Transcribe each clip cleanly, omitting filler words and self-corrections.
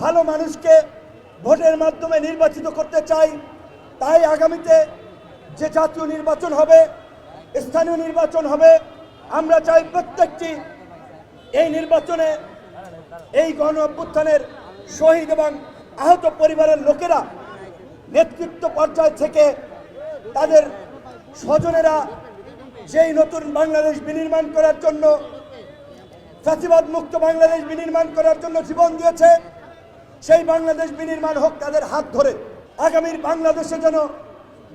ভালো মানুষকে ভোটের মাধ্যমে নির্বাচিত করতে চাই। তাই আগামীতে যে জাতীয় নির্বাচন হবে, স্থানীয় নির্বাচন হবে, আমরা চাই প্রত্যেকটি এই নির্বাচনে এই গণ অভ্যুত্থানের শহীদ এবং আহত পরিবারের লোকেরা নেতৃত্ব পর্যায় থেকে তাদের স্বজনেরা যেই নতুন বাংলাদেশ বিনির্মাণ করার জন্য, ফ্যাসিবাদ মুক্ত বাংলাদেশ বিনির্মাণ করার জন্য জীবন দিয়েছে, সেই বাংলাদেশ বিনির্মাণ হোক তাদের হাত ধরে। আগামীর বাংলাদেশে যেন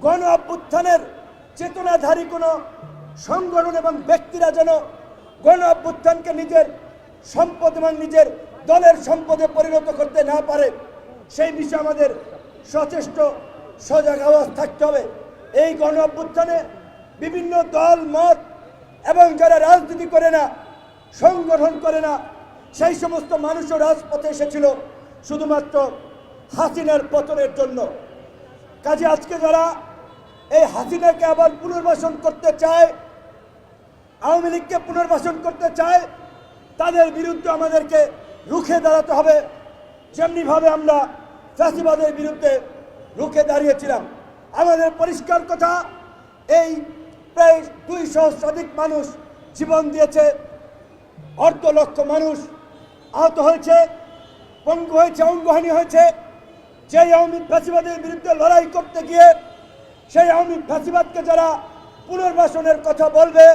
গণ অভ্যুত্থানের চেতনাধারী কোনো সংগঠন এবং ব্যক্তিরা যেন গণ অভ্যুত্থানকে নিজের সম্পদ এবং নিজের দলের সম্পদে পরিণত করতে না পারে, সেই বিষয়ে আমাদের সচেষ্ট সজাগ আওয়াজ থাকতে হবে। এই গণ অভ্যুত্থানে বিভিন্ন দল মত এবং যারা রাজনীতি করে না, সংগঠন করে না, সেই সমস্ত মানুষও রাজপথে এসেছিল শুধুমাত্র হাসিনার পতনের জন্য। কাজে আজকে যারা এই হাসিনাকে আবার পুনর্বাসন করতে চায়, আওয়ামী লীগকে পুনর্বাসন করতে চায়, তাদের বিরুদ্ধে আমাদেরকে রুখে দাঁড়াতে হবে, যেমনিভাবে আমরা ফ্যাসিবাদের বিরুদ্ধে রুখে দাঁড়িয়েছিলাম। আমাদের পরিষ্কার কথা, এই প্রায় 200 শতাধিক মানুষ জীবন দিয়েছে, অর্ধ লক্ষ মানুষ আহত হয়েছে, পঙ্গু হয়েছে, অঙ্গহানি হয়েছে। যেই আওয়ামী ফ্যাসিবাদের বিরুদ্ধে লড়াই করতে গিয়ে সেই আওয়ামী ফ্যাসিবাদকে যারা পুনর্বাসনের কথা বলবে,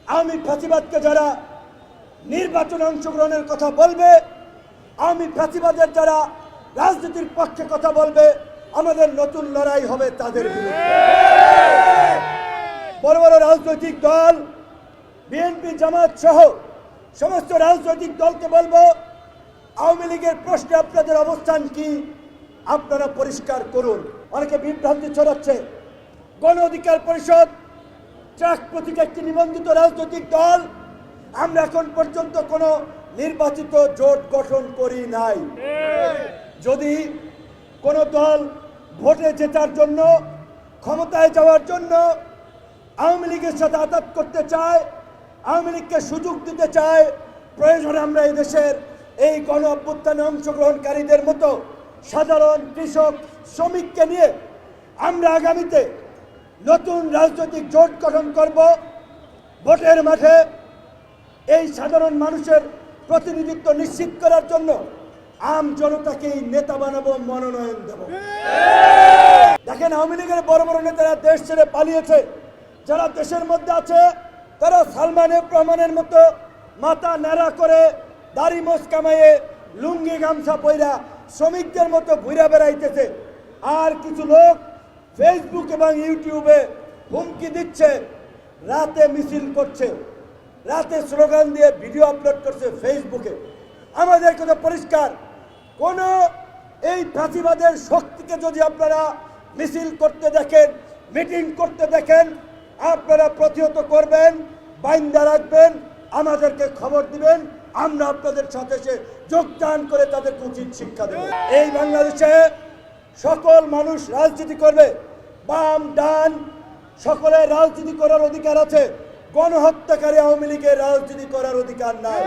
আওয়ামী ফ্যাসিবাদকে যারা নির্বাচনে অংশগ্রহণের কথা বলবে, আওয়ামী ফ্যাসিবাদের যারা রাজনীতির পক্ষে কথা বলবে, আমাদের নতুন লড়াই হবে তাদের বিরুদ্ধে। বড় বড় রাজনৈতিক দল, বিএনপি, জামাত সহ সমস্ত রাজনৈতিক দলকে বলবো, আওয়ামী লীগের প্রশ্নে আপনাদের অবস্থান কি আপনারা পরিষ্কার করুন। অনেকে বিভ্রান্তি ছড়াচ্ছে। গণ অধিকার পরিষদ ট্রাক প্রতীক একটি নিবন্ধিত রাজনৈতিক দল। আমরা এখন পর্যন্ত কোনো নির্বাচিত জোট গঠন করি নাই। যদি কোনো দল ভোটে জেতার জন্য, ক্ষমতায় যাওয়ার জন্য আওয়ামী লীগের সাথে আঘাত করতে চায়, আওয়ামী লীগকে সুযোগ দিতে চায়, প্রয়োজনে আমরা এই দেশের এই গণ অভ্যুত্থানে অংশগ্রহণকারীদের মতো সাধারণ কৃষক, শ্রমিককে নিয়ে আমরা আগামীতে নতুন রাজনৈতিক জোট গঠন করব। ভোটের মাঠে এই সাধারণ মানুষের প্রতিনিধিত্ব নিশ্চিত করার জন্য আম জনতাকেই নেতা বানাবো, মনোনয়ন দেব। দেখেন, আওয়ামী লীগের বড় বড় নেতারা দেশ ছেড়ে পালিয়েছে। যারা দেশের মধ্যে আছে তারা সালমান এফ রহমানের মতো মাথা ন্যাড়া করে, দাড়ি মোছ কামাইয়ে, লুঙ্গি গামছা পইরা শ্রমিকদের মতো ঘুরে বেড়াইতেছে। আর কিছু লোক ফেসবুক এবং ইউটিউবে হুমকি দিচ্ছে, রাতে মিছিল করছে, রাতে স্লোগান দিয়ে ভিডিও আপলোড করছে ফেসবুকে। আমাদের কথা পরিষ্কার, কোন এই ফ্যাসিবাদের শক্তিকে যদি আপনারা মিছিল করতে দেখেন, মিটিং করতে দেখেন, আপনারা প্রতিহত করবেন, বাইন্দা রাখবেন, আমাদেরকে খবর দিবেন। আমরা আপনাদের সাথে যোগদান করে তাদেরকে উচিত শিক্ষা দেব। এই বাংলাদেশে সকল মানুষ রাজনীতি করবে, বাম ডান সকলের রাজনীতি করার অধিকার আছে। গণহত্যাকারী আওয়ামী লীগের রাজনীতি করার অধিকার নাই।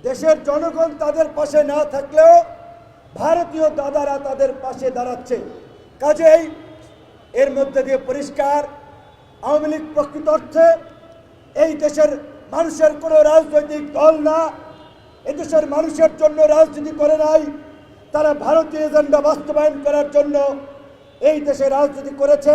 দেশের জনগণ তাদের পাশে না থাকলেও ভারতীয় দাদারা তাদের পাশে দাঁড়াচ্ছে। কাজেই এর মধ্যে দিয়ে পরিষ্কার, আওয়ামী লীগ প্রকৃত অর্থে এই দেশের মানুষের কোনো রাজনৈতিক দল না। এদেশের মানুষের জন্য রাজনীতি করে নাই, তারা ভারতীয় এজেন্ডা বাস্তবায়ন করার জন্য এই দেশে রাজনীতি করেছে।